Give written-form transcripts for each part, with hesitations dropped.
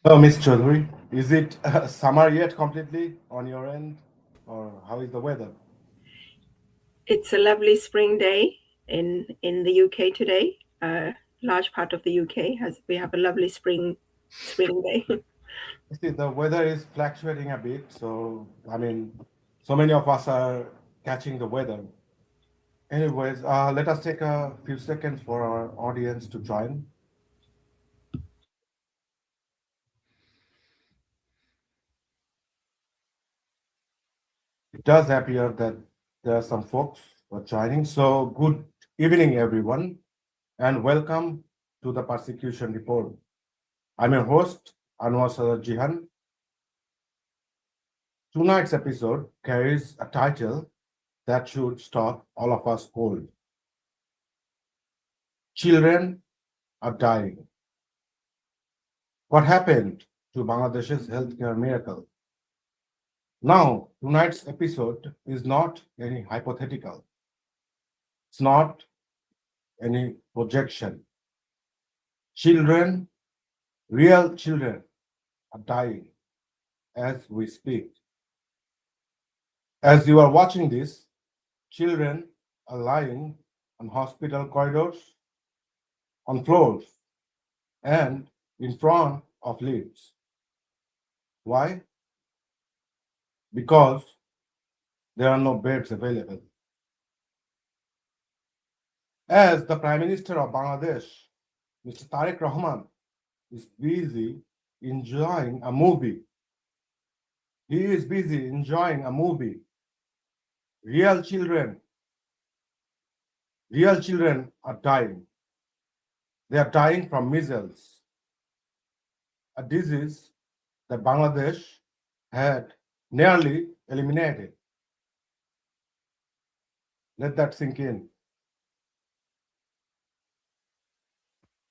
Oh, Miss Chaudhary, is it summer yet completely on your end, or how is the weather? It's a lovely spring day in the UK today. A large part of the UK has we have a lovely spring day. You see, the weather is fluctuating a bit, so so many of us are catching the weather. Anyways, let us take a few seconds for our audience to join. It does appear that there are some folks who are joining. So, good evening, everyone, and welcome to the Persecution Report. I'm your host, Anwar Shadat Jihan. Tonight's episode carries a title that should stop all of us cold. Children are dying. What happened to Bangladesh's healthcare miracle? Now, tonight's episode is not any hypothetical. It's not any projection. Children, real children, are dying as we speak. As you are watching this, children are lying on hospital corridors, on floors, and in front of lifts. Why? Because there are no beds available. As the Prime Minister of Bangladesh, Mr. Tariq Rahman, is busy enjoying a movie. He is busy enjoying a movie. Real children, real children are dying. They are dying from measles, a disease that Bangladesh had nearly eliminated. Let that sink in.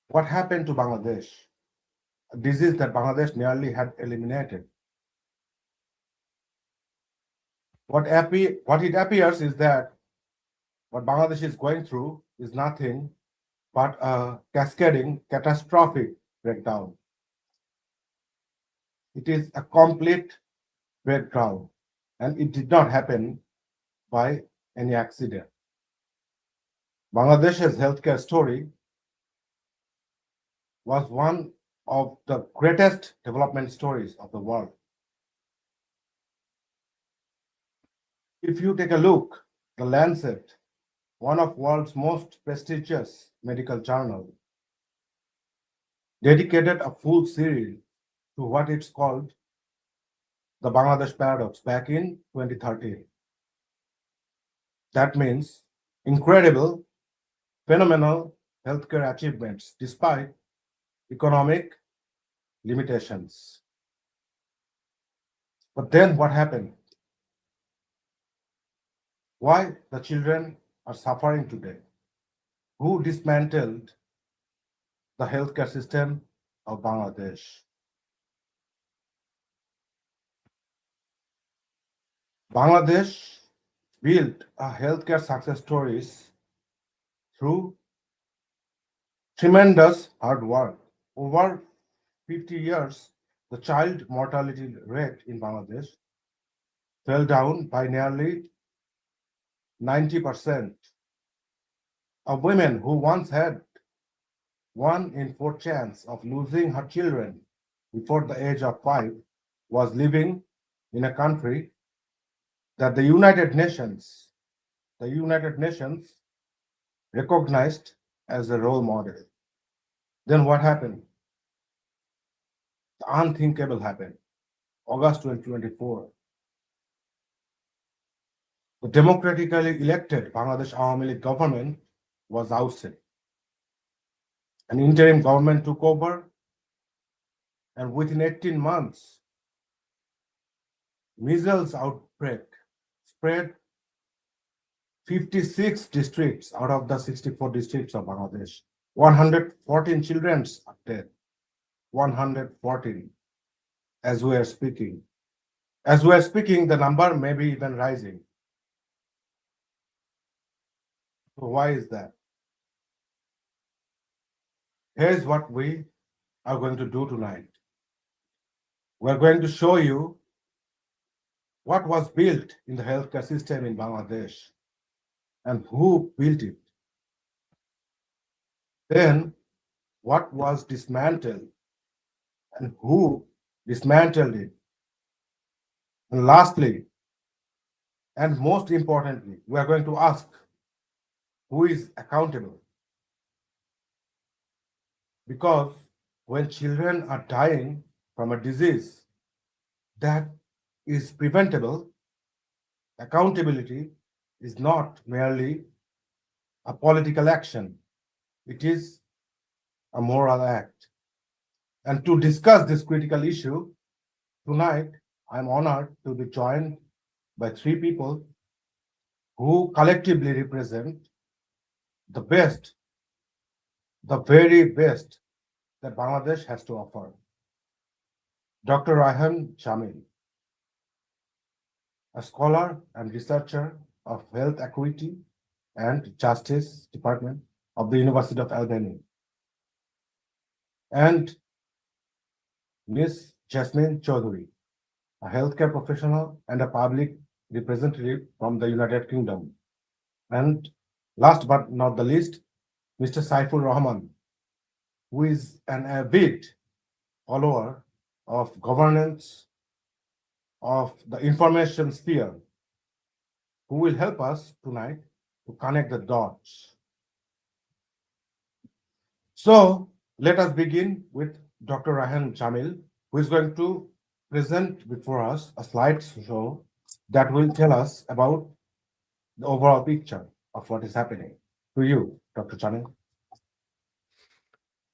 What happened to Bangladesh? A disease that Bangladesh nearly had eliminated. What it appears is that what Bangladesh is going through is nothing but a cascading catastrophic breakdown. It is a complete breakdown, and it did not happen by any accident. Bangladesh's healthcare story was one of the greatest development stories of the world. If you take a look, the Lancet, one of world's most prestigious medical journal, dedicated a full series to what it's called the Bangladesh paradox back in 2013. That means incredible, phenomenal healthcare achievements despite economic limitations. But then what happened? Why the children are suffering today? Who dismantled the healthcare system of Bangladesh? Bangladesh built a healthcare success stories through tremendous hard work. Over 50 years, the child mortality rate in Bangladesh fell down by nearly 90%. A woman who once had 1 in 4 chance of losing her children before the age of 5 was living in a country that the United Nations recognized as a role model. Then what happened? The unthinkable happened. August 2024, the democratically elected Bangladesh Awami League government was ousted. An interim government took over, and within 18 months, measles outbreak spread 56 districts out of the 64 districts of Bangladesh. 114 children are dead. 114 as we are speaking. As we are speaking, the number may be even rising. So why is that? Here's what we are going to do tonight. We're going to show you what was built in the healthcare system in Bangladesh and who built it. Then, what was dismantled and who dismantled it. And lastly, and most importantly, we are going to ask who is accountable. Because when children are dying from a disease that is preventable, accountability is not merely a political action, it is a moral act. And to discuss this critical issue, tonight I'm honored to be joined by three people who collectively represent the best, the very best that Bangladesh has to offer. Dr. Rahan Jamil, a scholar and researcher of health equity and justice department of the University of Albany, and Ms. Jasmine Chaudhary, a healthcare professional and a public representative from the United Kingdom. And last but not the least, Mr. Saifur Rahman, who is an avid follower of governance of the information sphere, who will help us tonight to connect the dots. So let us begin with Dr. Rahan Jamil, who is going to present before us a slide show that will tell us about the overall picture of what is happening. To you, Dr. Jamil.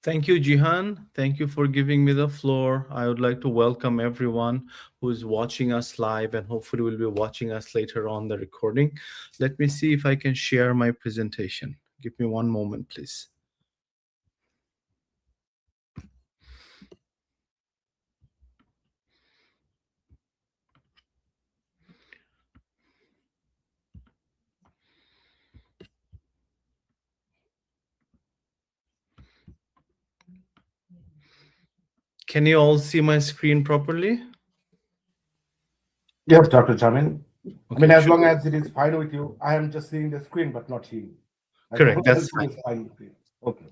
Thank you, Jihan. Thank you for giving me the floor. I would like to welcome everyone who is watching us live and hopefully will be watching us later on the recording. Let me see if I can share my presentation. Give me one moment, please. Can you all see my screen properly? Yes, Dr. Jamil. I mean, Okay, as sure. long as it is fine with you, I am just seeing the screen but not you. Like the Correct, whole that's thing fine. is fine with you. Okay.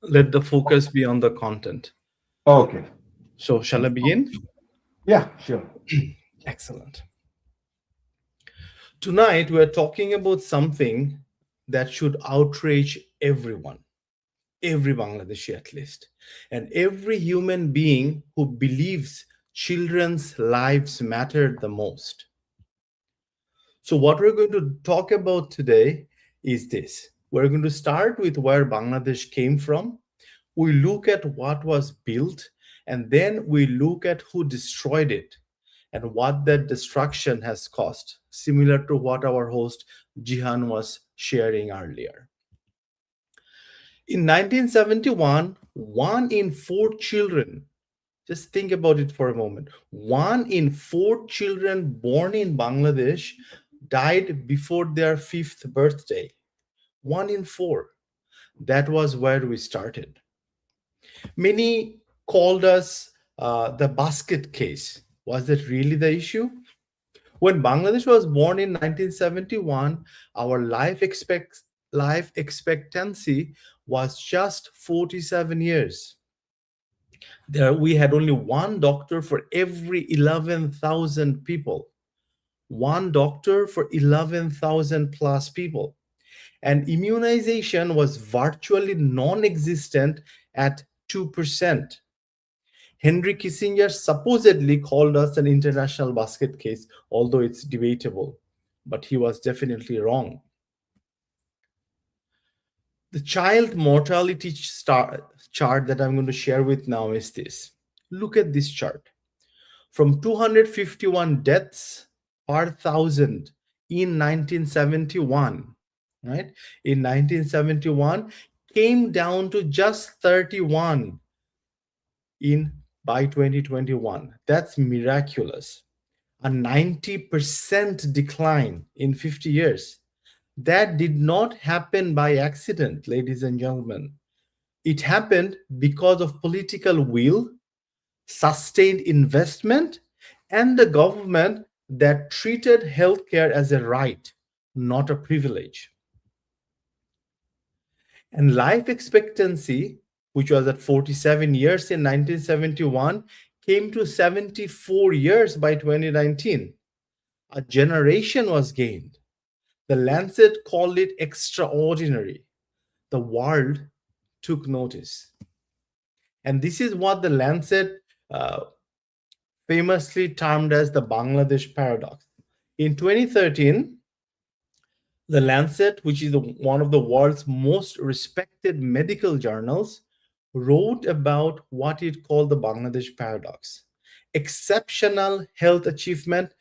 Let the focus be on the content. Okay. So, shall I begin? Yeah, sure. Excellent. Tonight, we're talking about something that should outrage everyone, every Bangladeshi at least, and every human being who believes children's lives matter the most. So, what we're going to talk about today is this. We're going to start with where Bangladesh came from. We look at what was built, and then we look at who destroyed it and what that destruction has cost, similar to what our host Jihan was sharing earlier. In 1971, 1 in 4 children, just think about it for a moment, 1 in 4 children born in Bangladesh died before their fifth birthday. 1 in 4. That was where we started. Many called us the basket case. Was that really the issue? When Bangladesh was born in 1971, our life expectancy was just 47 years. There, we had only one doctor for every 11,000 people. One doctor for 11,000 plus people. And immunization was virtually non existent at 2%. Henry Kissinger supposedly called us an international basket case, although it's debatable, but he was definitely wrong. The child mortality chart that I'm going to share with now is this. Look at this chart. From 251 deaths per thousand in 1971, right? In 1971, came down to just 31 in by 2021. That's miraculous. A 90% decline in 50 years. That did not happen by accident, ladies and gentlemen. It happened because of political will, sustained investment, and the government that treated healthcare as a right, not a privilege. And life expectancy, which was at 47 years in 1971, came to 74 years by 2019. A generation was gained. The Lancet called it extraordinary. The world took notice. And this is what the Lancet famously termed as the Bangladesh paradox. In 2013, the Lancet, which is one of the world's most respected medical journals, wrote about what it called the Bangladesh paradox. Exceptional health achievement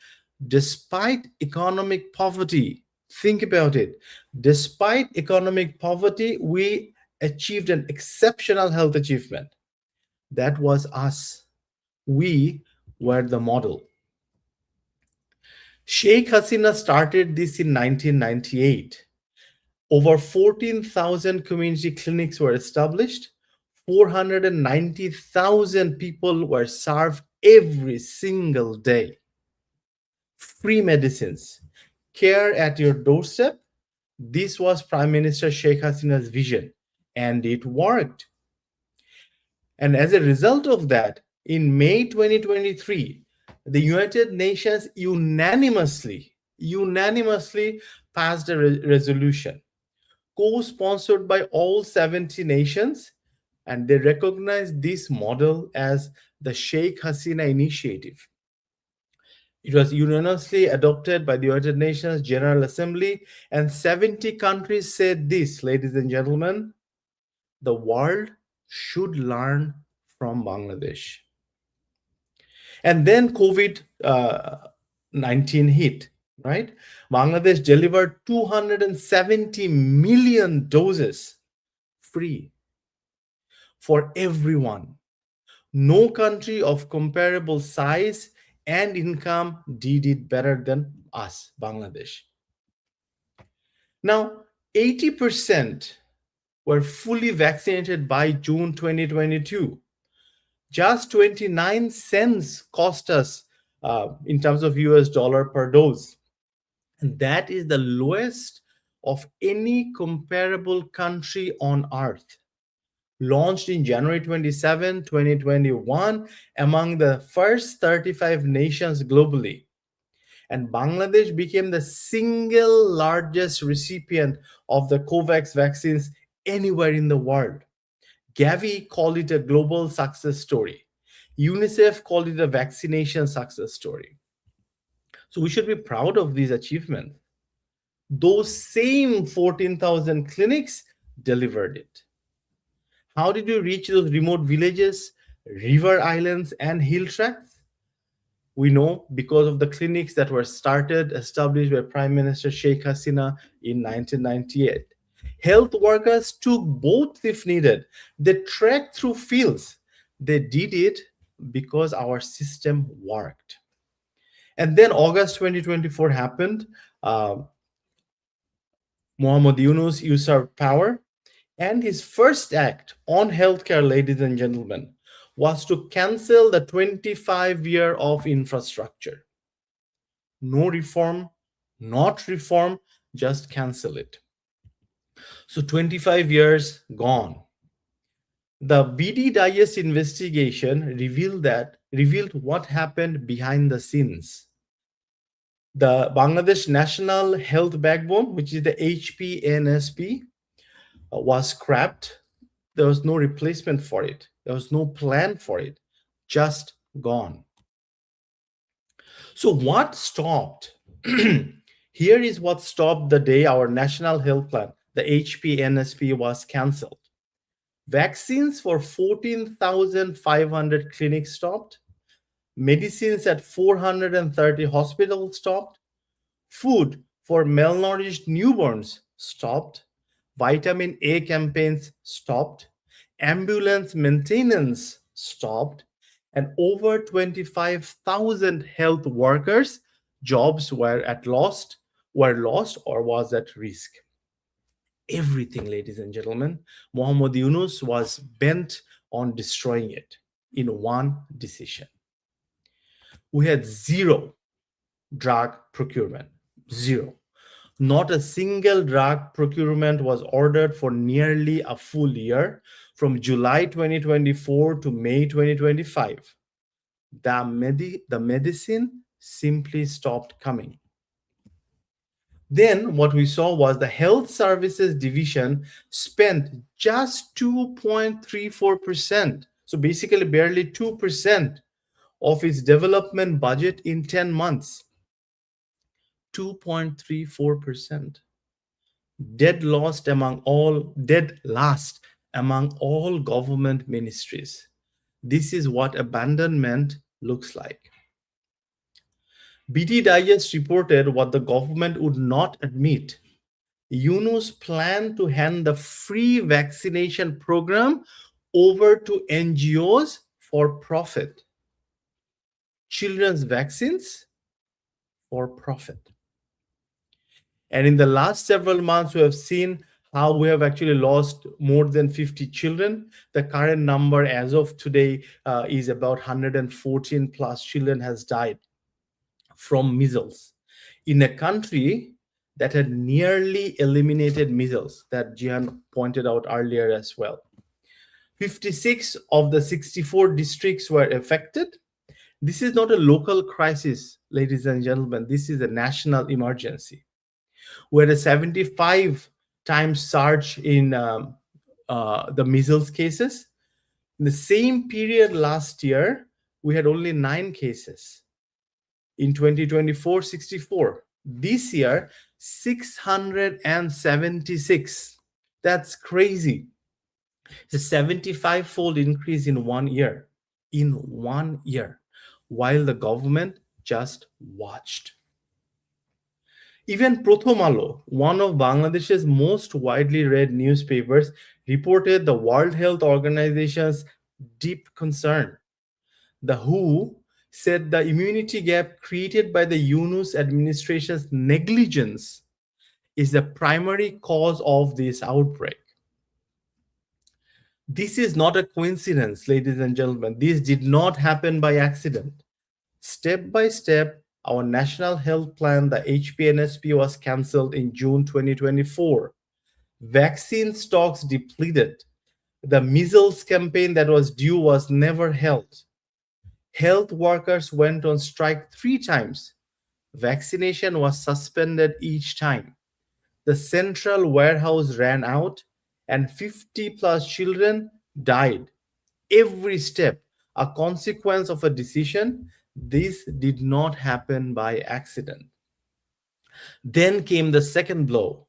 despite economic poverty. Think about it. Despite economic poverty, we achieved an exceptional health achievement. That was us. We were the model. Sheikh Hasina started this in 1998. Over 14,000 community clinics were established. 490,000 people were served every single day. Free medicines, care at your doorstep. This was Prime Minister Sheikh Hasina's vision, and it worked. And as a result of that, in May 2023, the United Nations unanimously passed a resolution co-sponsored by all 70 nations, and they recognized this model as the Sheikh Hasina Initiative. It was unanimously adopted by the United Nations General Assembly, and 70 countries said this, ladies and gentlemen, the world should learn from Bangladesh. And then COVID-19 hit, right? Bangladesh delivered 270 million doses free for everyone. No country of comparable size and income did it better than us, Bangladesh. Now, 80% were fully vaccinated by June 2022. Just 29 cents cost us in terms of US dollar per dose. And that is the lowest of any comparable country on earth. Launched in January 27, 2021, among the first 35 nations globally. And Bangladesh became the single largest recipient of the COVAX vaccines anywhere in the world. Gavi called it a global success story. UNICEF called it a vaccination success story. So we should be proud of these achievements. Those same 14,000 clinics delivered it. How did we reach those remote villages, river islands, and hill tracts? We know because of the clinics that were established by Prime Minister Sheikh Hasina in 1998. Health workers took both if needed. They trekked through fields. They did it because our system worked. And then August 2024 happened. Muhammad Yunus usurped power. And his first act on healthcare, ladies and gentlemen, was to cancel the 25-year of infrastructure. No reform, not reform, just cancel it. So 25 years gone. The BD Dias investigation revealed what happened behind the scenes. The Bangladesh National Health Backbone, which is the HPNSP, was scrapped. There was no replacement for it. There was no plan for it. Just gone. So what stopped? Here is what stopped the day our national health plan, the HPNSP, was cancelled. Vaccines for 14,500 clinics stopped. Medicines at 430 hospitals stopped. Food for malnourished newborns stopped. Vitamin A campaigns stopped. Ambulance maintenance stopped. And over 25,000 health workers' jobs were lost or was at risk. Everything, ladies and gentlemen, Muhammad Yunus was bent on destroying it. in one decision. We had zero drug procurement, zero. Not a single drug procurement was ordered for nearly a full year from July 2024 to May 2025. The medicine simply stopped coming. Then what we saw was the health services division spent just 2.34%, so basically barely 2% of its development budget in 10 months. 2.34%. Dead last among all government ministries. This is what abandonment looks like. BT Digest reported what the government would not admit. Yunus planned to hand the free vaccination program over to NGOs for profit. Children's vaccines for profit. And in the last several months, we have seen how we have actually lost more than 50 children. The current number as of today is about 114 plus children has died from measles in a country that had nearly eliminated measles, that Jihan pointed out earlier as well. 56 of the 64 districts were affected. This is not a local crisis, ladies and gentlemen. This is a national emergency. We had a 75 times surge in the measles cases. In the same period last year, we had only 9 cases. In 2024, 64. This year, 676. That's crazy. It's a 75-fold increase in 1 year. In 1 year, while the government just watched. Even Prothom Alo, one of Bangladesh's most widely read newspapers, reported the World Health Organization's deep concern. The WHO said the immunity gap created by the Yunus administration's negligence is the primary cause of this outbreak. This is not a coincidence, ladies and gentlemen. This did not happen by accident. Step by step, our national health plan, the HPNSP, was cancelled in June 2024. Vaccine stocks depleted. The measles campaign that was due was never held. Health workers went on strike 3 times. Vaccination was suspended each time. The central warehouse ran out and 50 plus children died. Every step a consequence of a decision. This did not happen by accident. Then came the second blow.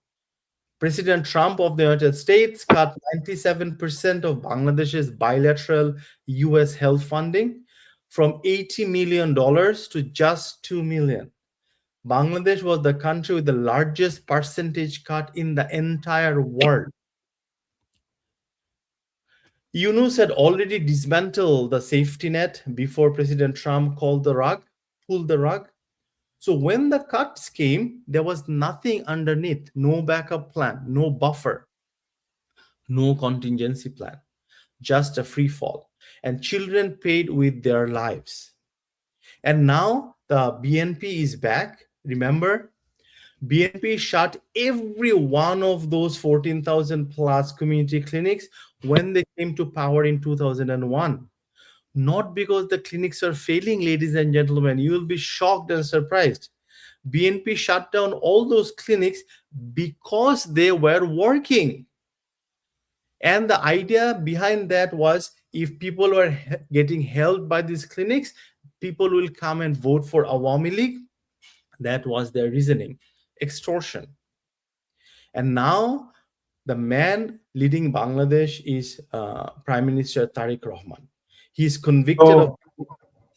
President Trump of the United States cut 97% of Bangladesh's bilateral US health funding from $80 million to just $2 million. Bangladesh was the country with the largest percentage cut in the entire world. Yunus had already dismantled the safety net before President Trump pulled the rug. So when the cuts came, there was nothing underneath, no backup plan, no buffer, no contingency plan, just a free fall. And children paid with their lives. And now the BNP is back. Remember, BNP shut every one of those 14,000 plus community clinics when they came to power in 2001. Not because the clinics are failing, ladies and gentlemen. You will be shocked and surprised. BNP shut down all those clinics because they were working. And the idea behind that was, if people were getting helped by these clinics, people will come and vote for Awami League. That was their reasoning. Extortion. And now the man leading Bangladesh is Prime Minister Tariq Rahman. He is convicted of...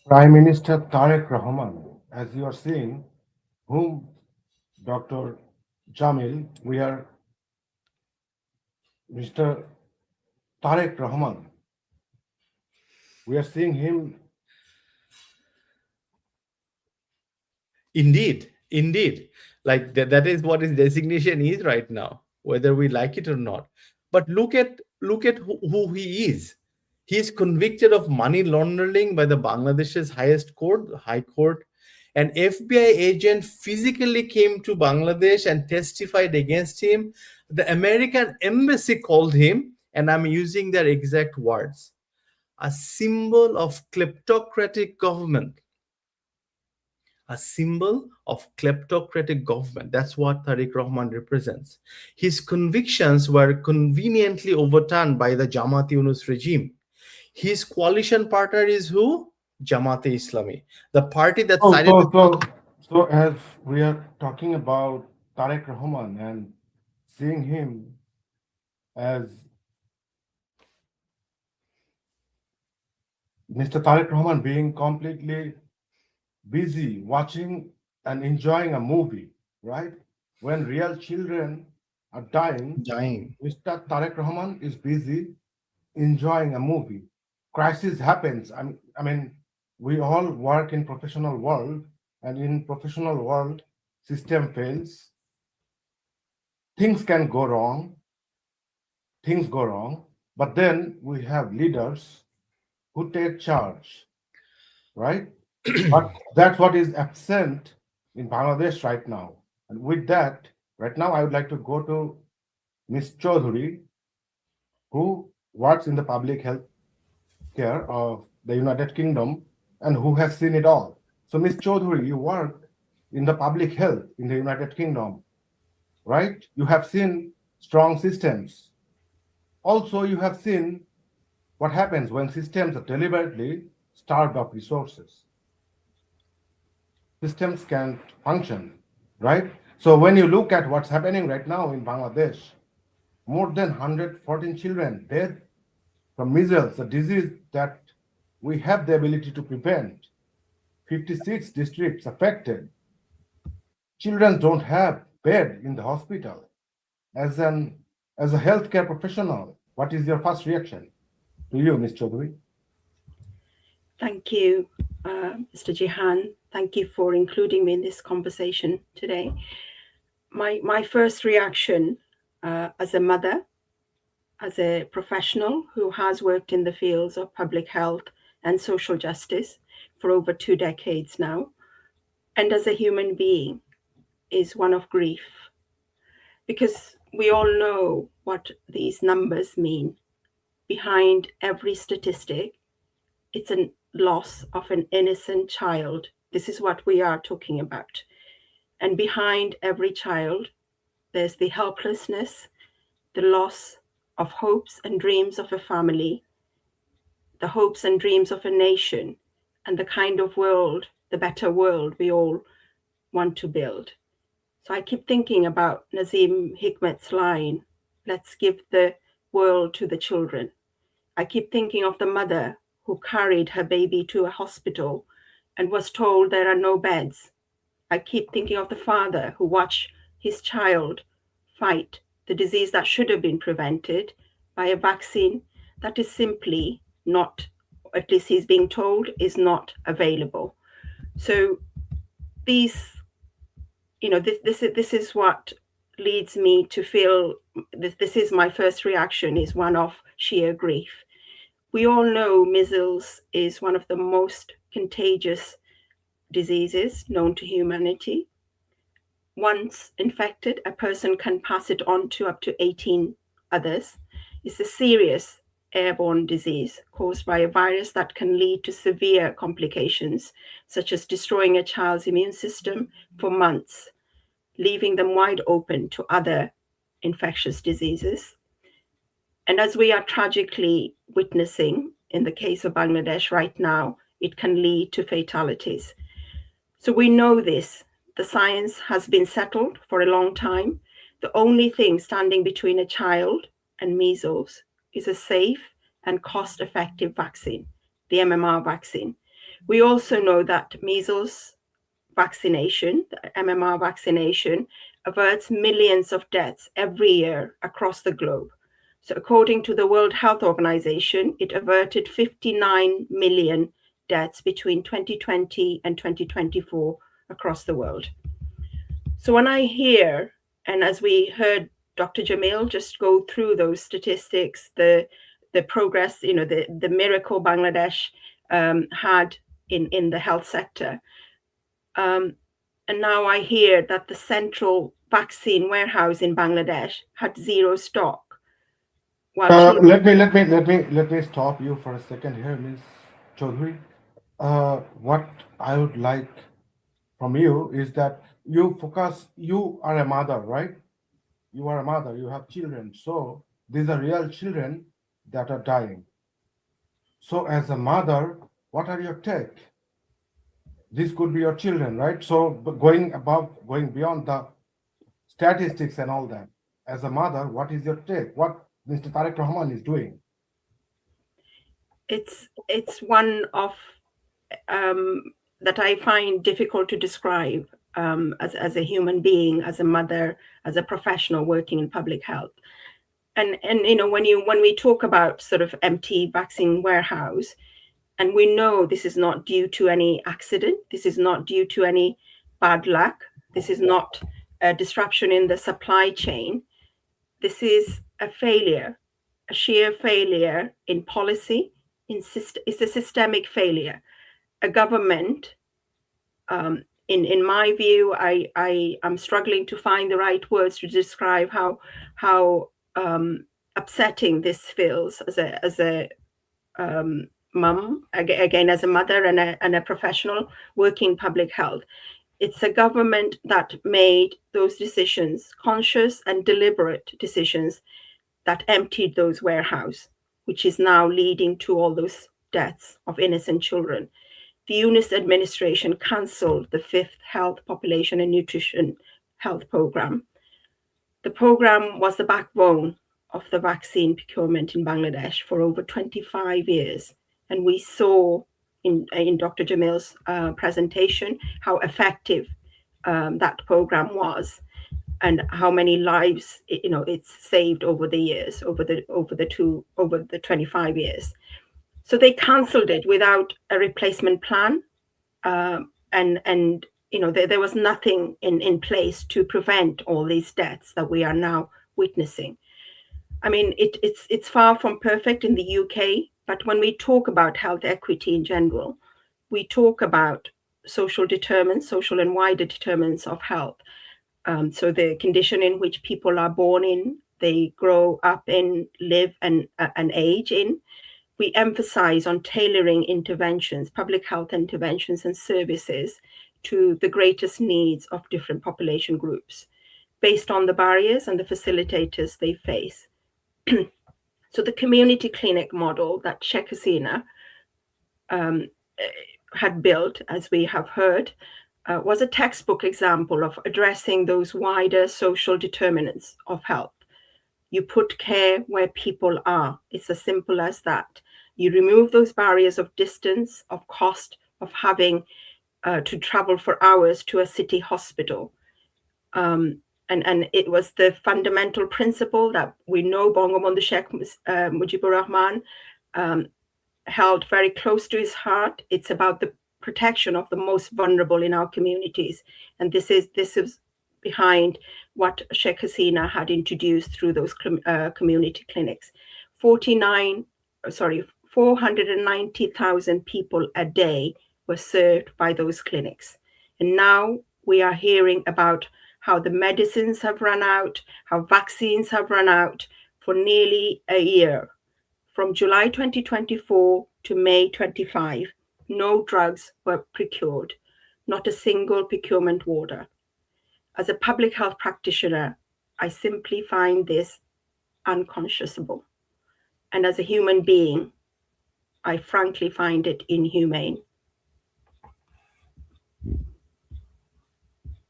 Prime Minister Tariq Rahman, as you are seeing, whom Dr. Jamil, we are Mr. Tariq Rahman. We are seeing him. Indeed. Like that is what his designation is right now, whether we like it or not. But look at who he is. He is convicted of money laundering by the Bangladesh's highest court, High Court. An FBI agent physically came to Bangladesh and testified against him. The American embassy called him, and I'm using their exact words, a symbol of kleptocratic government. A symbol of kleptocratic government. That's what Tariq Rahman represents. His convictions were conveniently overturned by the Jamaat Yunus regime. His coalition partner is who? Jamaat-e Islami, the party that So, sided with. so as we are talking about Tarek Rahman and seeing him as Mr. Tarek Rahman being completely busy watching and enjoying a movie, right? When real children are dying. Mr. Tarek Rahman is busy enjoying a movie. Crisis happens. I mean, we all work in professional world, and in professional world, system fails. Things can go wrong. Things go wrong. But then we have leaders who take charge, right? But that's what is absent in Bangladesh right now. And with that, right now, I would like to go to Ms. Chaudhuri, who works in the public health care of the United Kingdom and who has seen it all. So, Ms. Chaudhuri, you work in the public health in the United Kingdom, right? You have seen strong systems. Also, you have seen what happens when systems are deliberately starved of resources. Systems can't function, right? So when you look at what's happening right now in Bangladesh, more than 114 children dead from measles, a disease that we have the ability to prevent. 56 districts affected. Children don't have bed in the hospital. As a healthcare professional, what is your first reaction? To you, Ms. Chaudhuri. Thank you, Mr. Jihan. Thank you for including me in this conversation today. My first reaction as a mother, as a professional who has worked in the fields of public health and social justice for over 2 decades now, and as a human being, is one of grief. Because we all know what these numbers mean. Behind every statistic, it's a loss of an innocent child. This is what we are talking about. And behind every child, there's the helplessness, the loss of hopes and dreams of a family, the hopes and dreams of a nation, and the kind of world, the better world we all want to build. So I keep thinking about Nazim Hikmet's line, let's give the world to the children. I keep thinking of the mother who carried her baby to a hospital and was told there are no beds. I keep thinking of the father who watched his child fight the disease that should have been prevented by a vaccine that is simply not, at least he's being told, is not available. So these, this is what leads me to feel this is my first reaction, is one of sheer grief. We all know measles is one of the most contagious diseases known to humanity. Once infected, a person can pass it on to up to 18 others. It's a serious airborne disease caused by a virus that can lead to severe complications, such as destroying a child's immune system for months, leaving them wide open to other infectious diseases. And as we are tragically witnessing in the case of Bangladesh right now, it can lead to fatalities. So we know this. The science has been settled for a long time. The only thing standing between a child and measles is a safe and cost-effective vaccine, the MMR vaccine. We also know that measles vaccination, the MMR vaccination, averts millions of deaths every year across the globe. So according to the World Health Organization, it averted 59 million deaths between 2020 and 2024 across the world. So when I hear, and as we heard Dr. Jamil just go through those statistics, the the progress, the miracle Bangladesh had in the health sector. And now I hear that the central vaccine warehouse in Bangladesh had zero stock. While Let me stop you for a second here, Ms. Chaudhary. What I would like from you is that you focus. You are a mother, right? You are a mother. You have children. So these are real children that are dying. So as a mother, what are your take? These could be your children, right? So going beyond the statistics and all that. As a mother, what is your take? What Mr. Tariq Rahman is doing? it's one of that I find difficult to describe as a human being, as a mother, as a professional working in public health. And when we talk about sort of empty vaccine warehouse, and we know this is not due to any accident, this is not due to any bad luck, this is not a disruption in the supply chain. This is a failure, a sheer failure in policy. It's a systemic failure. A government, in my view, I am struggling to find the right words to describe how upsetting this feels as a mum, again as a mother and a professional working public health. It's a government that made those decisions, conscious and deliberate decisions, that emptied those warehouses, which is now leading to all those deaths of innocent children. The Yunus administration cancelled the 5th Health, Population and Nutrition Health Programme. The programme was the backbone of the vaccine procurement in Bangladesh for over 25 years. And we saw in Dr. Jamil's presentation how effective that programme was, and how many lives it's saved over the years, over the 25 years. So they cancelled it without a replacement plan, and there was nothing in place to prevent all these deaths that we are now witnessing. I mean, it's far from perfect in the UK, but when we talk about health equity in general, we talk about social and wider determinants of health. So the condition in which people are born in, they grow up in, live and age in. We emphasize on tailoring interventions, public health interventions and services to the greatest needs of different population groups based on the barriers and the facilitators they face. So the community clinic model that Sheikh Hasina had built, as we have heard, was a textbook example of addressing those wider social determinants of health. You put care where people are. It's as simple as that. You remove those barriers of distance, of cost, of having to travel for hours to a city hospital. And it was the fundamental principle that we know Bangabandhu Sheikh Mujibur Rahman held very close to his heart. It's about the protection of the most vulnerable in our communities. And this is behind what Sheikh Hasina had introduced through those community clinics. 490,000 people a day were served by those clinics. And now we are hearing about how the medicines have run out, how vaccines have run out for nearly a year. From July 2024 to May 25, no drugs were procured, not a single procurement order. As a public health practitioner, I simply find this unconscionable. And as a human being, I frankly find it inhumane.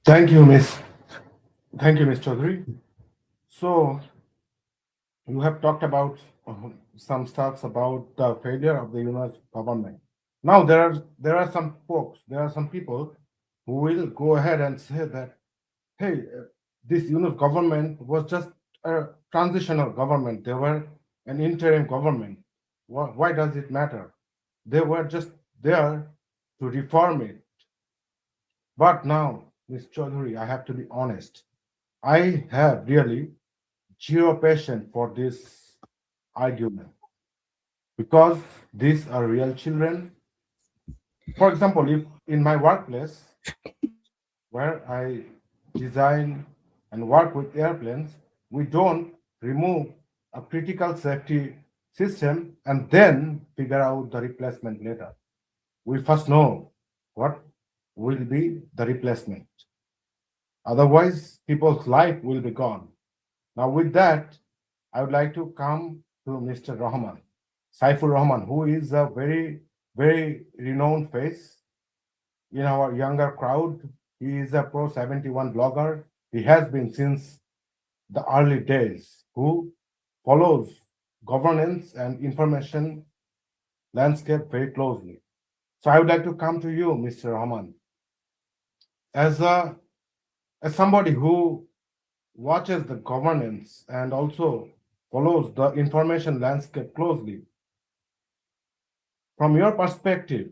Thank you, Ms. Chaudhary. So you have talked about some stuffs about the failure of the Yunus government. Now there are some folks, there are some people who will go ahead and say that, hey, this Yunus government was just a transitional government. They were an interim government. Why does it matter? They were just there to reform it. But now, Ms. Chaudhary, I have to be honest. I have really zero patience for this argument. because these are real children. For example, if in my workplace where I design and work with airplanes, we don't remove a critical safety system and then figure out the replacement later. We first know what will be the replacement. Otherwise, people's life will be gone. Now, with that, I would like to come to Mr. Rahman, Saifur Rahman, who is a very, very renowned face in our younger crowd. He is a Pro 71 blogger. He has been since the early days, who follows governance and information landscape very closely. So I would like to come to you, Mr. Rahman, as a as somebody who watches the governance and also follows the information landscape closely. From your perspective,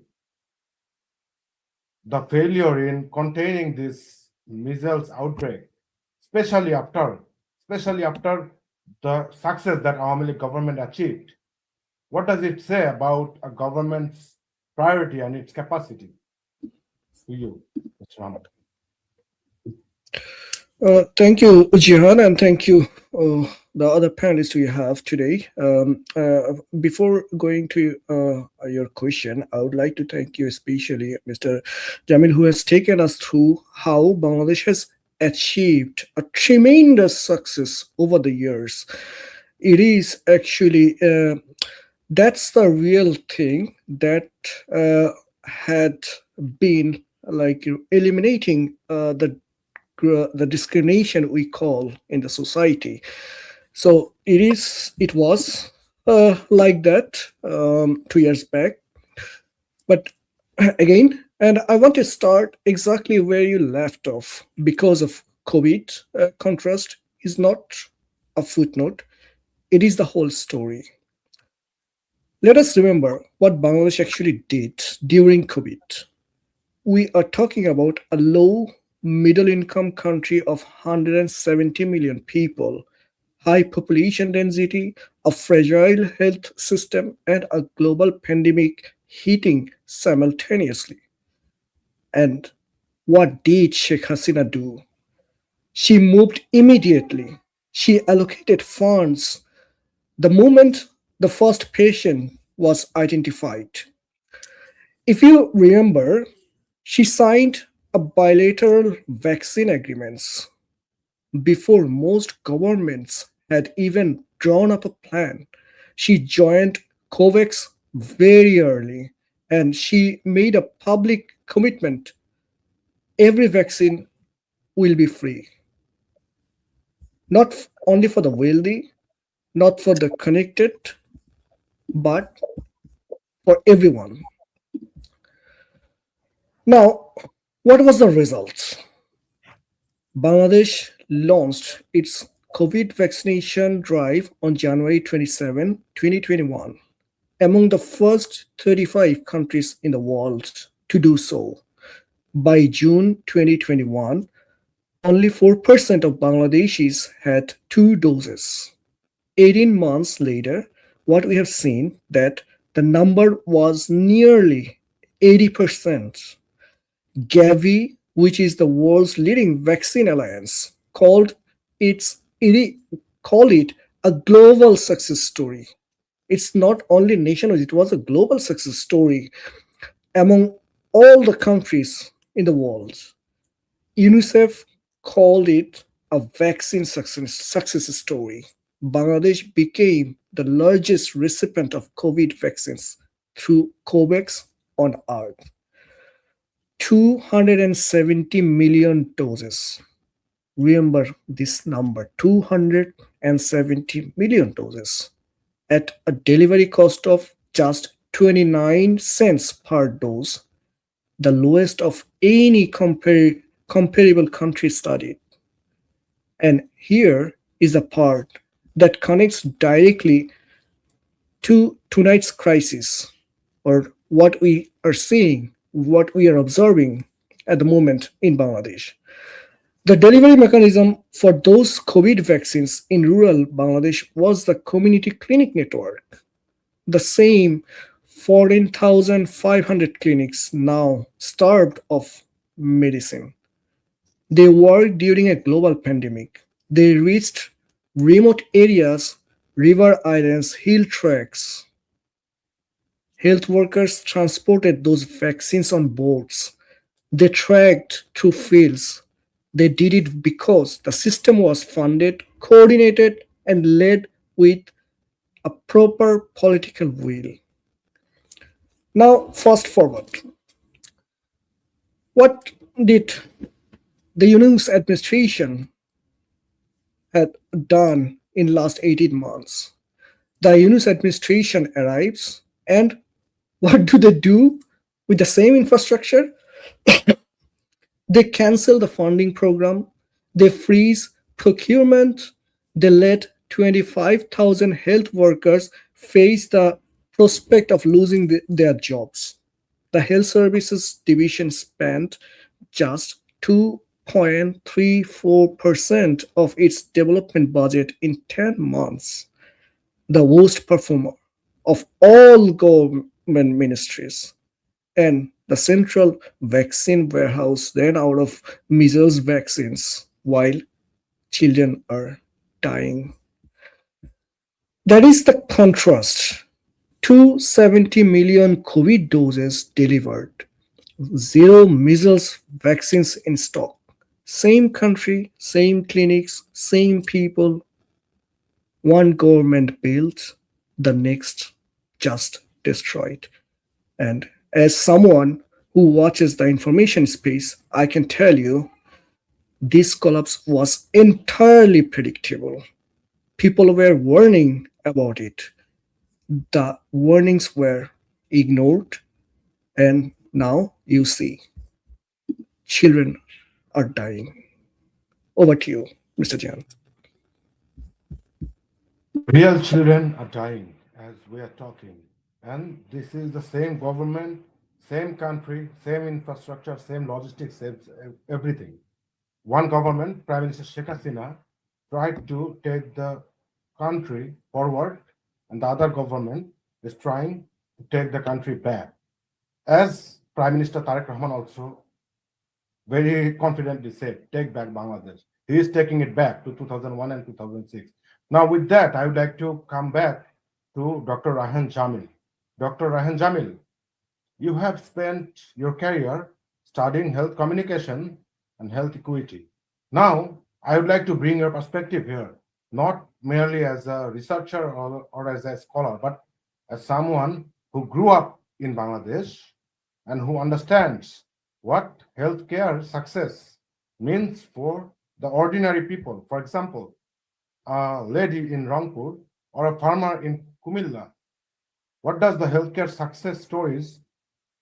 the failure in containing this measles outbreak, especially after, especially after the success that Awami League government achieved, what does it say about a government's priority and its capacity? To you, Mr. Rahman. Thank you, Jihan, and thank you, the other panelists we have today. Before going to your question, I would like to thank you, especially Mr. Jamil, who has taken us through how Bangladesh has achieved a tremendous success over the years. It is actually that's the real thing that had been like eliminating the discrimination we call in the society. So it was like that 2 years back. But again, and I want to start exactly where you left off, because of COVID. Contrast is not a footnote, it is the whole story. Let us remember what Bangladesh actually did during COVID. We are talking about a low middle income country of 170 million people, high population density, a fragile health system, and a global pandemic hitting simultaneously. And what did Sheikh Hasina do? She moved immediately. She allocated funds the moment the first patient was identified. If you remember, she signed a bilateral vaccine agreements before most governments had even drawn up a plan. She joined COVAX very early, and she made a public commitment: every vaccine will be free, not only for the wealthy, not for the connected, but for everyone. Now, what was the result? Bangladesh launched its COVID vaccination drive on January 27, 2021, among the first 35 countries in the world to do so. By June 2021, only 4% of Bangladeshis had two doses. 18 months later, what we have seen that the number was nearly 80%. Gavi, which is the world's leading vaccine alliance, it call it a global success story. It's not only national; it was a global success story among all the countries in the world. UNICEF called it a vaccine success story. Bangladesh became the largest recipient of COVID vaccines through COVAX on earth. 270 million doses. Remember this number: 270 million doses at a delivery cost of just 29 cents per dose, the lowest of any comparable country studied. And here is a part that connects directly to tonight's crisis, or what we are seeing, what we are observing at the moment in Bangladesh. The delivery mechanism for those COVID vaccines in rural Bangladesh was the community clinic network. The same 14,500 clinics now starved of medicine. They worked during a global pandemic. They reached remote areas, river islands, hill tracks. Health workers transported those vaccines on boats. They trekked through fields. They did it because the system was funded, coordinated, and led with a proper political will. Now, fast forward. What did the Yunus administration had done in last 18 months? The Yunus administration arrives, and what do they do with the same infrastructure? They cancel the funding program, they freeze procurement, they let 25,000 health workers face the prospect of losing their jobs. The Health Services Division spent just 2.34% of its development budget in 10 months, the worst performer of all government ministries. And the central vaccine warehouse ran out of measles vaccines while children are dying. That is the contrast. 270 million COVID doses delivered, zero measles vaccines in stock. Same country, same clinics, same people. One government built, the next just destroyed. And as someone who watches the information space, I can tell you this collapse was entirely predictable. People were warning about it. The warnings were ignored, and now you see children are dying. Over to you, Mr. Jan. Real children are dying as we are talking. And this is the same government, same country, same infrastructure, same logistics, same everything. One government, Prime Minister Sheikh Hasina, tried to take the country forward, and the other government is trying to take the country back. As Prime Minister Tariq Rahman also very confidently said, take back Bangladesh. He is taking it back to 2001 and 2006. Now, with that, I would like to come back to Dr. Rahan Jamil. Dr. Rahan Jamil, you have spent your career studying health communication and health equity. Now, I would like to bring your perspective here, not merely as a researcher or as a scholar, but as someone who grew up in Bangladesh and who understands what healthcare success means for the ordinary people. For example, a lady in Rangpur or a farmer in Kumilla. What does the healthcare success stories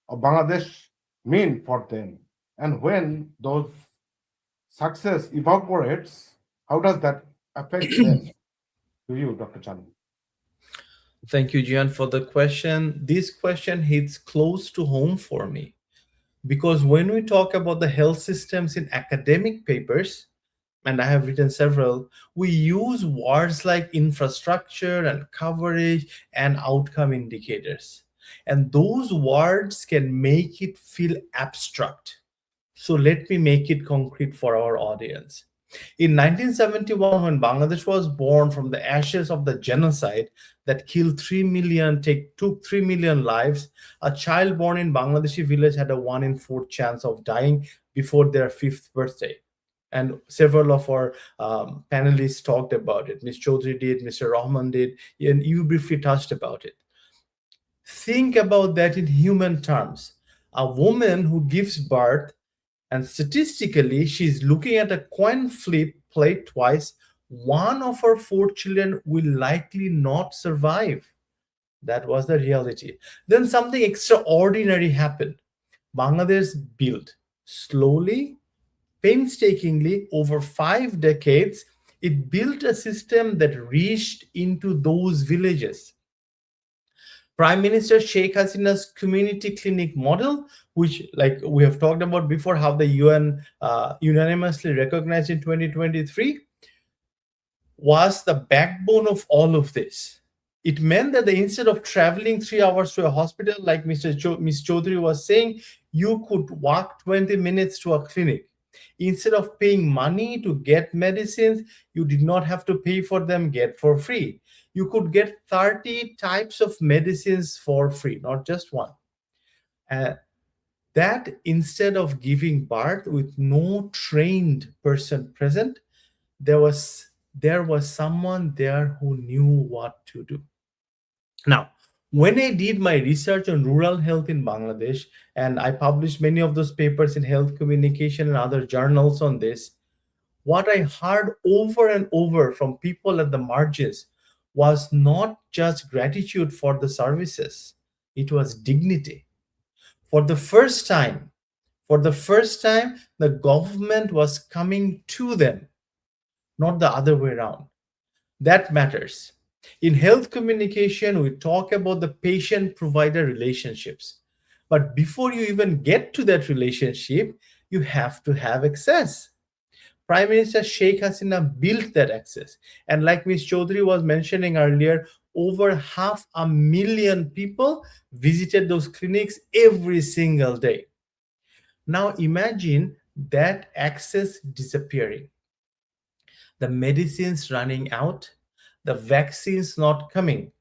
of Bangladesh mean for them? And when those success evaporates, how does that affect them? To you, Dr. Chan. Thank you, Jian, for the question. This question hits close to home for me because when we talk about the health systems in academic papers, and I have written several, we use words like infrastructure and coverage and outcome indicators. And those words can make it feel abstract. So let me make it concrete for our audience. In 1971, when Bangladesh was born from the ashes of the genocide that killed 3 million, took 3 million lives, a child born in Bangladeshi village had a 1 in 4 chance of dying before their 5th birthday. And several of our panelists talked about it. Ms. Chaudhry did, Mr. Rahman did, and you briefly touched about it. Think about that in human terms. A woman who gives birth, and statistically, she's looking at a coin flip played twice. One of her 4 children will likely not survive. That was the reality. Then something extraordinary happened. Bangladesh built slowly, painstakingly over 5 decades. It built a system that reached into those villages. Prime Minister Sheikh Hasina's community clinic model, which, like we have talked about before, how the UN unanimously recognized in 2023, was the backbone of all of this. It meant that instead of traveling 3 hours to a hospital, like Ms. Chaudhary was saying, you could walk 20 minutes to a clinic. Instead of paying money to get medicines, you did not have to pay for them, get for free. You could get 30 types of medicines for free, not just one. That instead of giving birth with no trained person present, there was someone there who knew what to do. Now, when I did my research on rural health in Bangladesh, and I published many of those papers in Health Communication and other journals on this, what I heard over and over from people at the margins was not just gratitude for the services, it was dignity. For the first time, the government was coming to them, not the other way around. That matters. In health communication, we talk about the patient-provider relationships. But before you even get to that relationship, you have to have access. Prime Minister Sheikh Hasina built that access. And like Ms. Chaudhary was mentioning earlier, over 500,000 people visited those clinics every single day. Now imagine that access disappearing. The medicines running out, the vaccines not coming,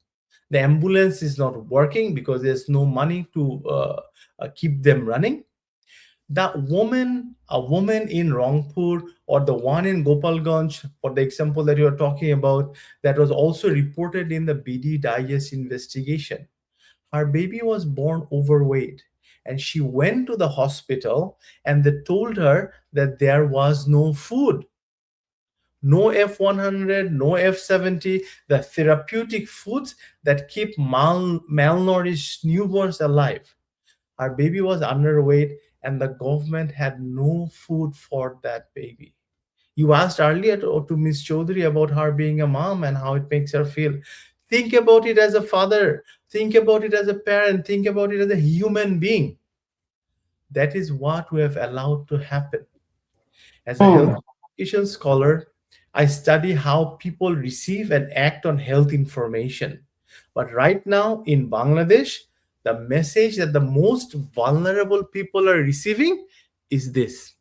the ambulance is not working because there's no money to keep them running. A woman in Rangpur, or the one in Gopalganj, for the example that you're talking about, that was also reported in the BD Digest investigation. Her baby was born overweight, and she went to the hospital and they told her that there was no food. No F100, no F70, the therapeutic foods that keep malnourished newborns alive. Her baby was underweight and the government had no food for that baby. You asked earlier to Ms. Chaudhary about her being a mom and how it makes her feel. Think about it as a father. Think about it as a parent. Think about it as a human being. That is what we have allowed to happen. As a health education scholar, I study how people receive and act on health information. But right now in Bangladesh, the message that the most vulnerable people are receiving is this: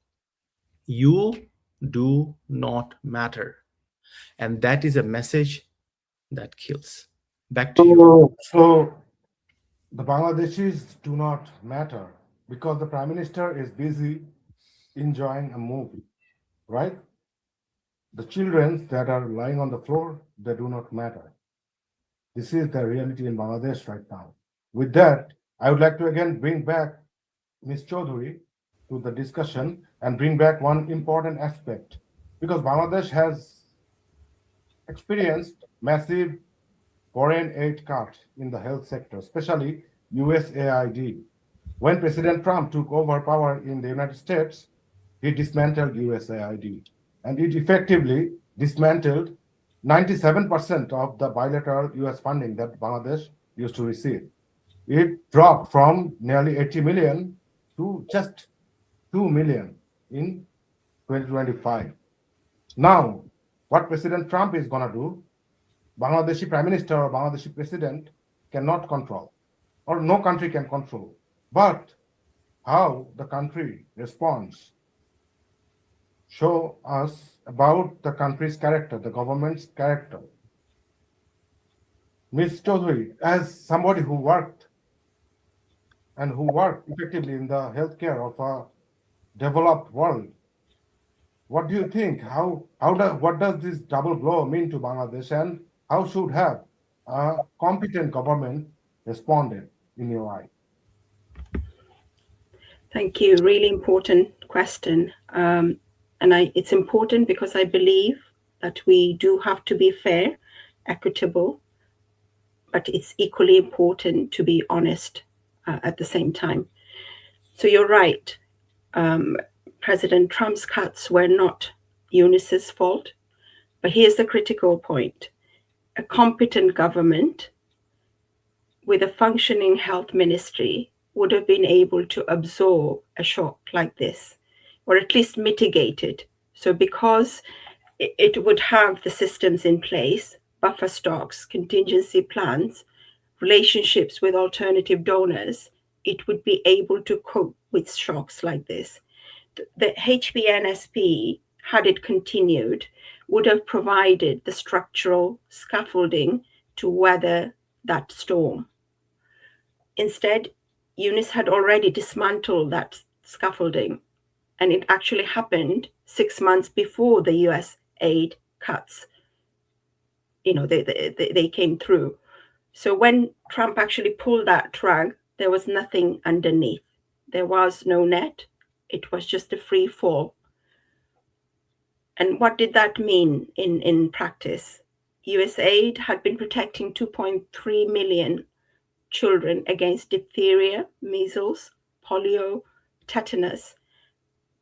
you do not matter. And that is a message that kills. Back to you. So the Bangladeshis do not matter because the Prime Minister is busy enjoying a movie, right? The children that are lying on the floor, they do not matter. This is the reality in Bangladesh right now. With that, I would like to again bring back Ms. Chaudhary to the discussion and bring back one important aspect, because Bangladesh has experienced massive foreign aid cut in the health sector, especially USAID. When President Trump took over power in the United States, he dismantled USAID, and it effectively dismantled 97% of the bilateral US funding that Bangladesh used to receive. It dropped from nearly 80 million to just 2 million in 2025. Now, what President Trump is going to do, Bangladeshi Prime Minister or Bangladeshi President cannot control, or no country can control. But how the country responds show us about the country's character, the government's character. Ms. Chaudhary, as somebody who worked effectively in the healthcare of a developed world, what do you think? What does this double blow mean to Bangladesh, and how should have a competent government responded in your eye? Thank you. Really important question. It's important because I believe that we do have to be fair, equitable, but it's equally important to be honest at the same time. So you're right. President Trump's cuts were not UNICEF's fault, but here's the critical point. A competent government with a functioning health ministry would have been able to absorb a shock like this, or at least mitigate it. So because it would have the systems in place, buffer stocks, contingency plans, relationships with alternative donors, it would be able to cope with shocks like this. The HBNSP, had it continued, would have provided the structural scaffolding to weather that storm. Instead, Eunice had already dismantled that scaffolding, and it actually happened 6 months before the US aid cuts. They came through. So when Trump actually pulled that rug, there was nothing underneath. There was no net. It was just a free fall. And what did that mean in practice? USAID had been protecting 2.3 million children against diphtheria, measles, polio, tetanus.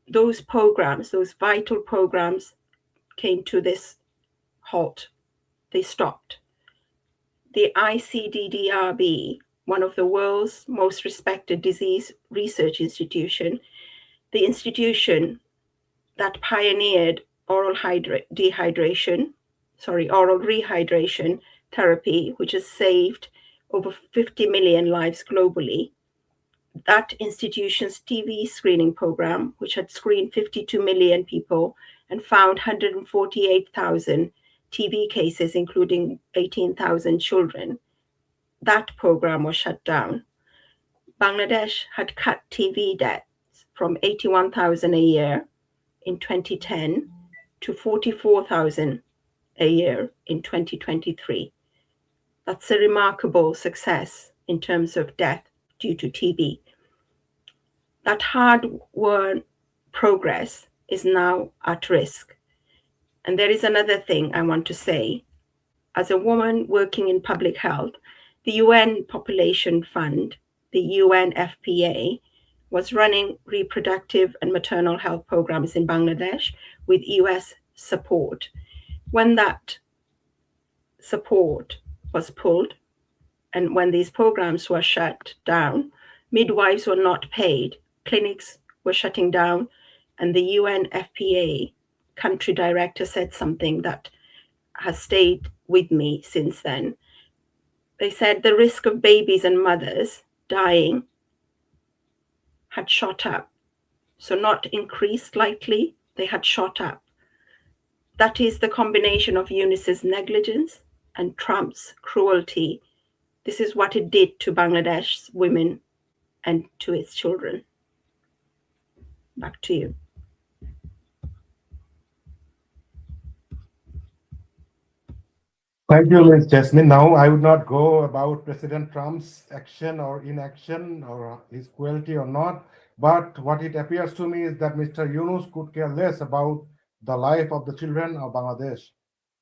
Those programs, those vital programs, came to this halt. They stopped. The ICDDRB, one of the world's most respected disease research institution, the institution that pioneered oral rehydration therapy, which has saved over 50 million lives globally. That institution's TB screening program, which had screened 52 million people and found 148,000 TB cases, including 18,000 children, that program was shut down. Bangladesh had cut TB deaths from 81,000 a year in 2010 to 44,000 a year in 2023. That's a remarkable success in terms of death due to TB. That hard-won progress is now at risk. And there is another thing I want to say. As a woman working in public health, the UN Population Fund, the UNFPA, was running reproductive and maternal health programs in Bangladesh with US support. When that support was pulled and when these programs were shut down, midwives were not paid, clinics were shutting down, and the UNFPA country director said something that has stayed with me since then. They said the risk of babies and mothers dying had shot up. So not increased slightly, they had shot up. That is the combination of Eunice's negligence and Trump's cruelty. This is what it did to Bangladesh's women and to its children. Back to you. Thank you, Ms. Jasmine. Now, I would not go about President Trump's action or inaction or his cruelty or not, but what it appears to me is that Mr. Yunus could care less about the life of the children of Bangladesh.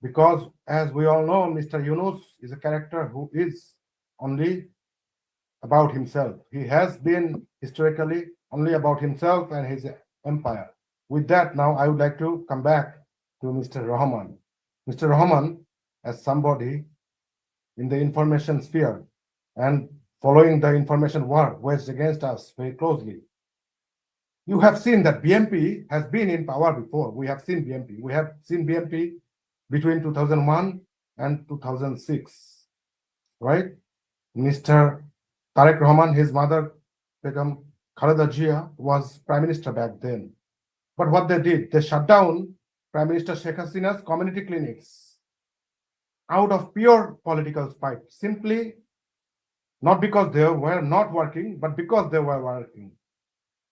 Because, as we all know, Mr. Yunus is a character who is only about himself. He has been historically only about himself and his empire. With that, now I would like to come back to Mr. Rahman. Mr. Rahman, as somebody in the information sphere and following the information war waged against us very closely, you have seen that BMP has been in power before. We have seen BMP. We have seen BMP between 2001 and 2006, right? Mr. Tariq Rahman, his mother, Begum Khaleda Jia, was prime minister back then. But what they did, they shut down Prime Minister Sheikh Hasina's community clinics out of pure political spite, simply not because they were not working, but because they were working.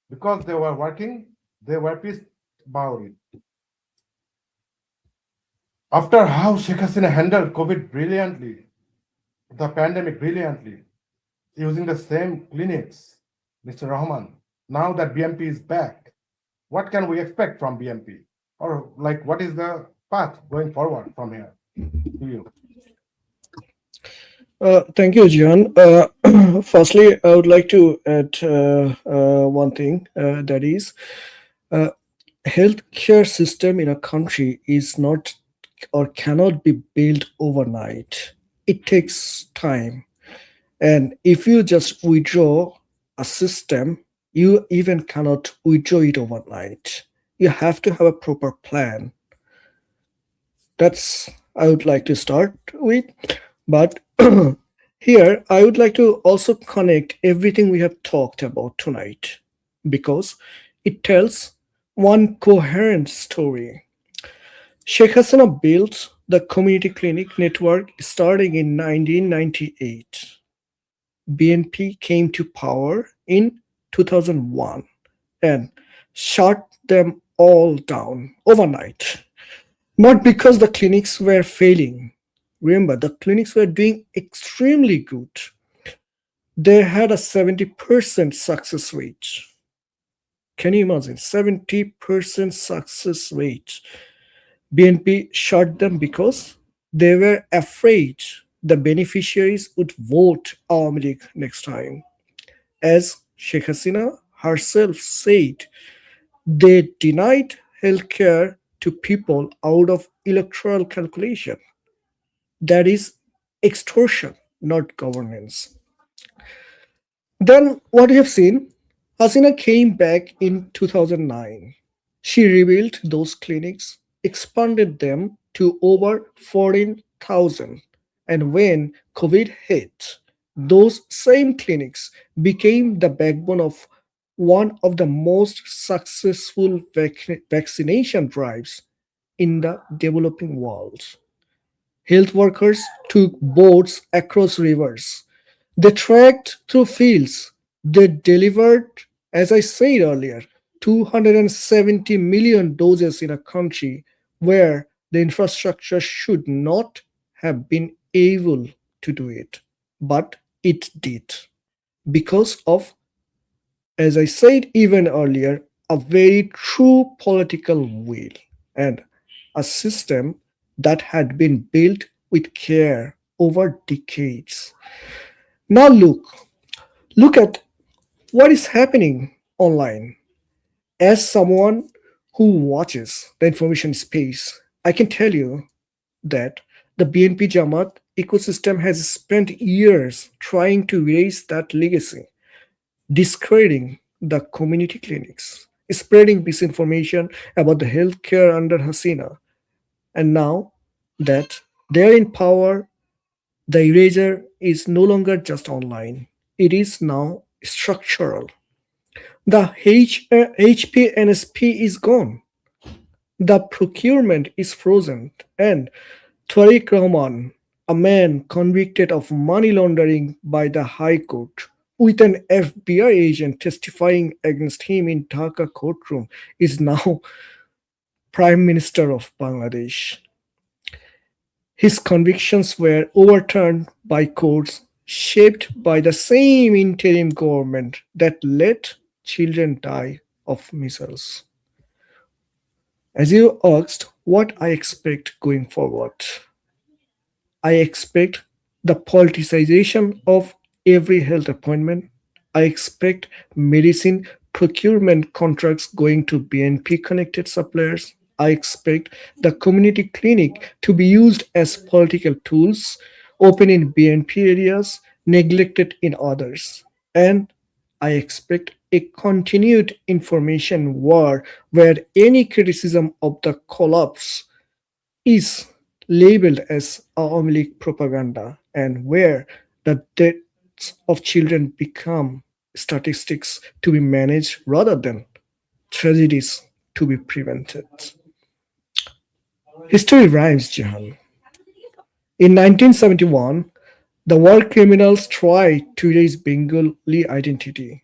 Because they were working, they were pissed about it. After how Sheikh Hasina handled COVID brilliantly, the pandemic brilliantly, using the same clinics, Mr. Rahman, now that BMP is back, what can we expect from BMP? Or like, what is the path going forward from here? To you. Thank you, Jihan. Firstly, I would like to add one thing, that is, healthcare system in a country is not or cannot be built overnight. It takes time. And if you just withdraw a system, you even cannot withdraw it overnight. You have to have a proper plan. That's I would like to start with. But here, I would like to also connect everything we have talked about tonight because it tells one coherent story. Sheikh Hasina built the community clinic network starting in 1998. BNP came to power in 2001 and shut them all down overnight. Not because the clinics were failing. Remember, the clinics were doing extremely good. They had a 70% success rate. Can you imagine? 70% success rate. BNP shut them because they were afraid the beneficiaries would vote Awami League next time. As Sheikh Hasina herself said, they denied healthcare to people out of electoral calculation. That is extortion, not governance. Then what we have seen, Hasina came back in 2009. She rebuilt those clinics, expanded them to over 14,000. And when COVID hit, those same clinics became the backbone of one of the most successful vaccination drives in the developing world. Health workers took boats across rivers. They trekked through fields. They delivered, as I said earlier, 270 million doses in a country where the infrastructure should not have been able to do it. But it did. Because of, as I said even earlier, a very true political will and a system that had been built with care over decades. Now look at what is happening online. As someone who watches the information space, I can tell you that the BNP Jamaat ecosystem has spent years trying to erase that legacy, discrediting the community clinics, spreading misinformation about the healthcare under Hasina. And now that they're in power, the erasure is no longer just online, it is now structural. The HPNSP is gone, the procurement is frozen, and Tariq Rahman, a man convicted of money laundering by the High Court, with an FBI agent testifying against him in Dhaka courtroom, is now Prime Minister of Bangladesh. His convictions were overturned by courts shaped by the same interim government that let children die of measles. As you asked, what I expect going forward, I expect the politicization of every health appointment. I expect medicine procurement contracts going to BNP connected suppliers. I expect the community clinic to be used as political tools, open in BNP areas, neglected in others. And I expect a continued information war where any criticism of the collapse is labeled as Awami League propaganda and where the deaths of children become statistics to be managed rather than tragedies to be prevented. History rhymes, Jihan. In 1971, the war criminals tried to erase Bengali identity.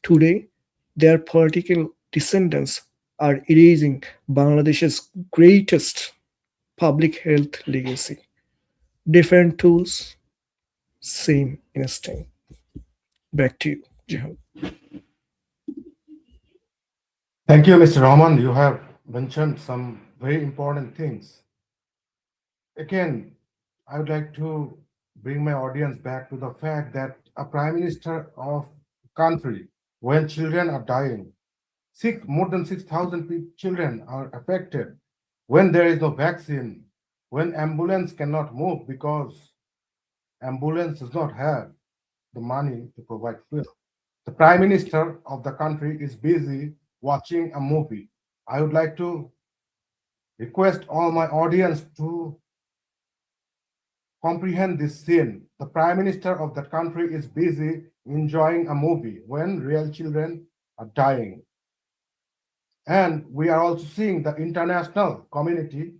Today, their political descendants are erasing Bangladesh's greatest public health legacy. Different tools, same instinct. Back to you, Jihan. Thank you, Mr. Rahman. You have mentioned some very important things. Again, I would like to bring my audience back to the fact that a prime minister of country, when children are dying, more than 6,000 children are affected, when there is no vaccine, when ambulance cannot move because ambulance does not have the money to provide fuel. The prime minister of the country is busy watching a movie. I would like to request all my audience to comprehend this scene. The Prime Minister of that country is busy enjoying a movie when real children are dying. And we are also seeing the international community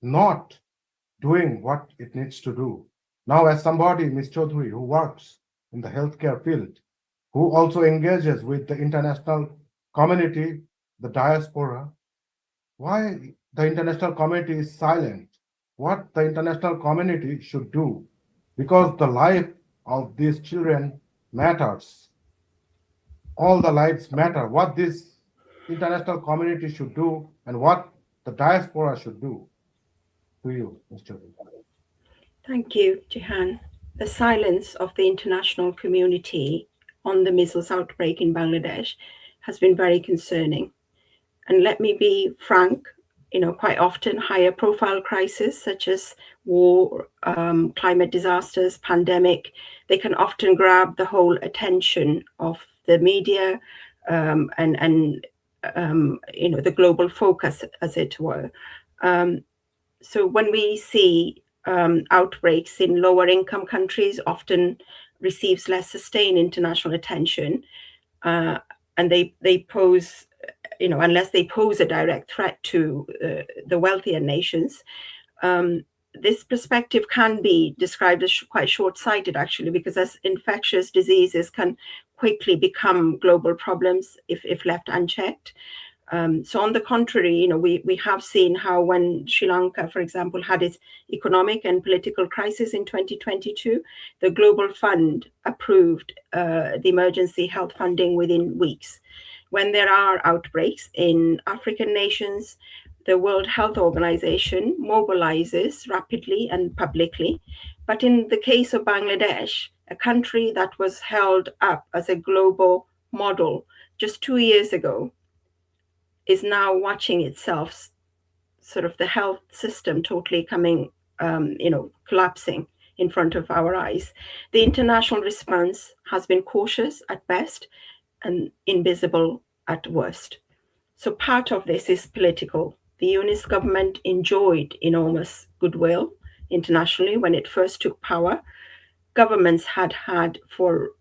not doing what it needs to do. Now, as somebody, Ms. Chaudhary, who works in the healthcare field, who also engages with the international community, the diaspora, why the international community is silent? What the international community should do? Because the life of these children matters. All the lives matter. What this international community should do and what the diaspora should do. To you, Mr. Thank you, Jihan. The silence of the international community on the measles outbreak in Bangladesh has been very concerning. And let me be frank, quite often higher profile crises such as war, climate disasters, pandemic, they can often grab the whole attention of the media and the global focus, as it were. So when we see outbreaks in lower income countries, often receives less sustained international attention, and they pose, unless they pose a direct threat to the wealthier nations, this perspective can be described as quite short-sighted, actually, because as infectious diseases can quickly become global problems if left unchecked. So on the contrary, we have seen how when Sri Lanka, for example, had its economic and political crisis in 2022, the Global Fund approved the emergency health funding within weeks. When there are outbreaks in African nations, the World Health Organization mobilizes rapidly and publicly. But in the case of Bangladesh, a country that was held up as a global model just 2 years ago, is now watching itself, sort of the health system totally coming, collapsing in front of our eyes. The international response has been cautious at best and invisible at worst. So part of this is political. The UNIS government enjoyed enormous goodwill internationally when it first took power. Governments had for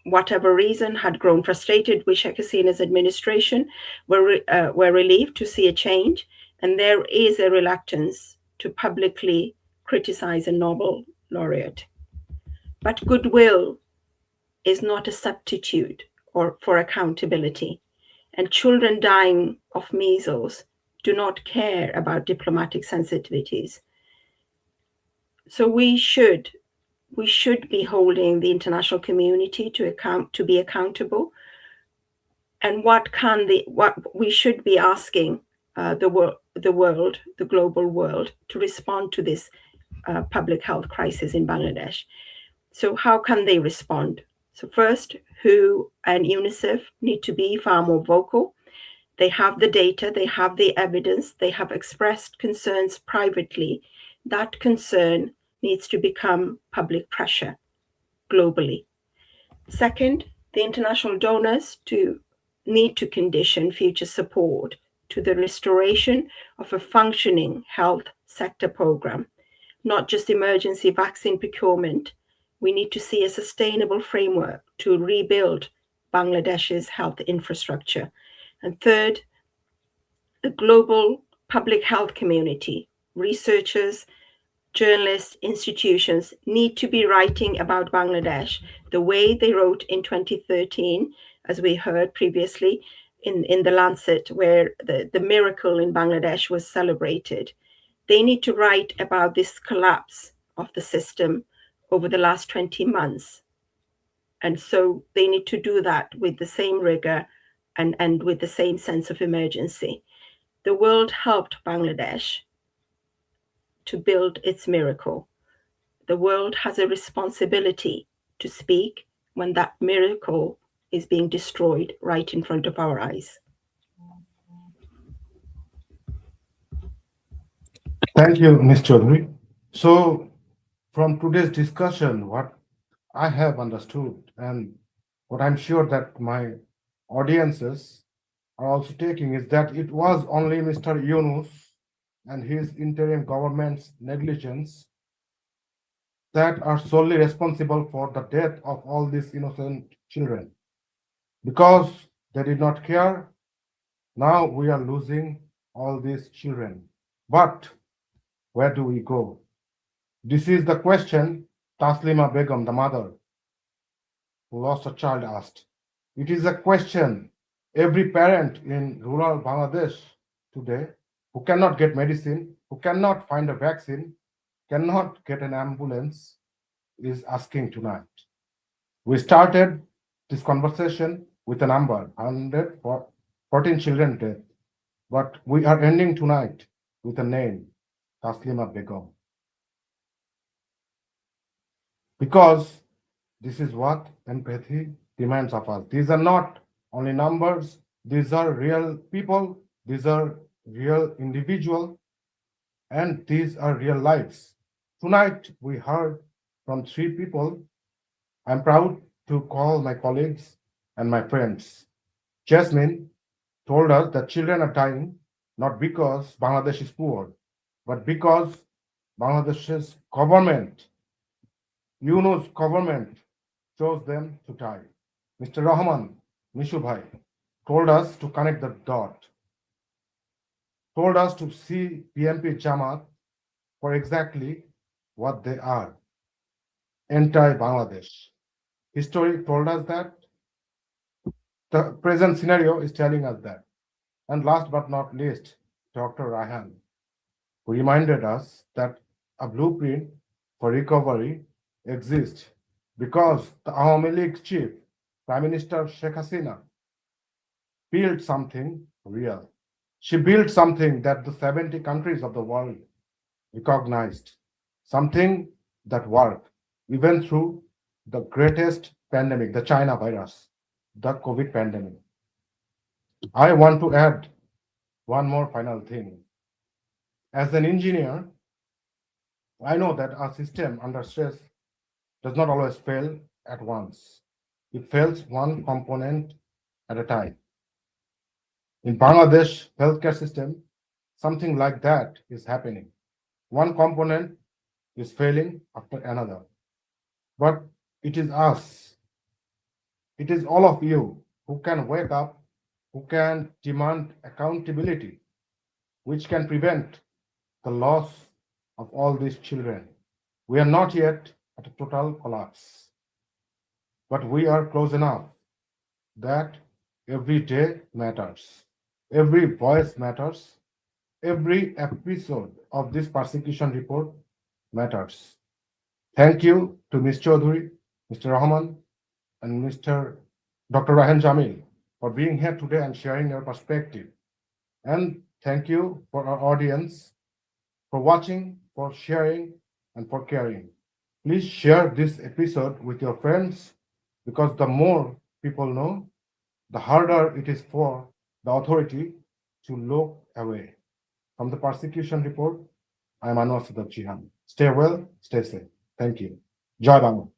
whatever reason, had grown frustrated with Sheikh Hasina's administration, were relieved to see a change, and there is a reluctance to publicly criticize a Nobel laureate. But goodwill is not a substitute for accountability, and children dying of measles do not care about diplomatic sensitivities. So we should be holding the international community to be accountable. And what we should be asking the world, the global world, to respond to this public health crisis in Bangladesh. So how can they respond? So first, WHO and UNICEF need to be far more vocal. They have the data, they have the evidence, they have expressed concerns privately. That concern needs to become public pressure globally. Second, the international donors need to condition future support to the restoration of a functioning health sector program, not just emergency vaccine procurement. We need to see a sustainable framework to rebuild Bangladesh's health infrastructure. And third, the global public health community, researchers, journalists, institutions need to be writing about Bangladesh the way they wrote in 2013, as we heard previously in the Lancet, where the miracle in Bangladesh was celebrated. They need to write about this collapse of the system over the last 20 months. And so they need to do that with the same rigor and with the same sense of emergency. The world helped Bangladesh to build its miracle. The world has a responsibility to speak when that miracle is being destroyed right in front of our eyes. Thank you, Ms. Chaudhary. So, from today's discussion, what I have understood and what I'm sure that my audiences are also taking is that it was only Mr. Yunus and his interim government's negligence that are solely responsible for the death of all these innocent children. Because they did not care, now we are losing all these children. But where do we go? This is the question Taslima Begum, the mother who lost a child, asked. It is a question every parent in rural Bangladesh today who cannot get medicine, who cannot find a vaccine, cannot get an ambulance, is asking tonight. We started this conversation with a number, 114 children dead, but we are ending tonight with a name, Taslima Begum. Because this is what empathy demands of us. These are not only numbers, these are real people, these are real individuals, and these are real lives. Tonight, we heard from 3 people. I'm proud to call my colleagues and my friends. Jasmine told us that children are dying not because Bangladesh is poor, but because Bangladesh's government, UNO's government, chose them to die. Mr. Rahman Mishu Bhai told us to connect the dot, told us to see PMP Jamaat for exactly what they are, anti-Bangladesh. History told us that. The present scenario is telling us that. And last but not least, Dr. Rahan, who reminded us that a blueprint for recovery exists because the Awami League chief, Prime Minister Sheikh Hasina, built something real. She built something that the 70 countries of the world recognized, something that worked even through the greatest pandemic, the China virus, the COVID pandemic. I want to add one more final thing. As an engineer, I know that our system under stress does not always fail at once. It fails one component at a time. In Bangladesh healthcare system, something like that is happening. One component is failing after another. But it is us, it is all of you who can wake up, who can demand accountability, which can prevent the loss of all these children. We are not yet at a total collapse, but we are close enough that every day matters, every voice matters, every episode of this persecution report matters. Thank you to Ms. Chaudhuri, Mr. Rahman, and Mr. Dr. Rahan Jamil for being here today and sharing your perspective. And thank you for our audience for watching, for sharing, and for caring. Please share this episode with your friends because the more people know, the harder it is for the authority to look away. From the persecution report, I am Anwar Shadat Jihan. Stay well, stay safe. Thank you. Jai Bangla.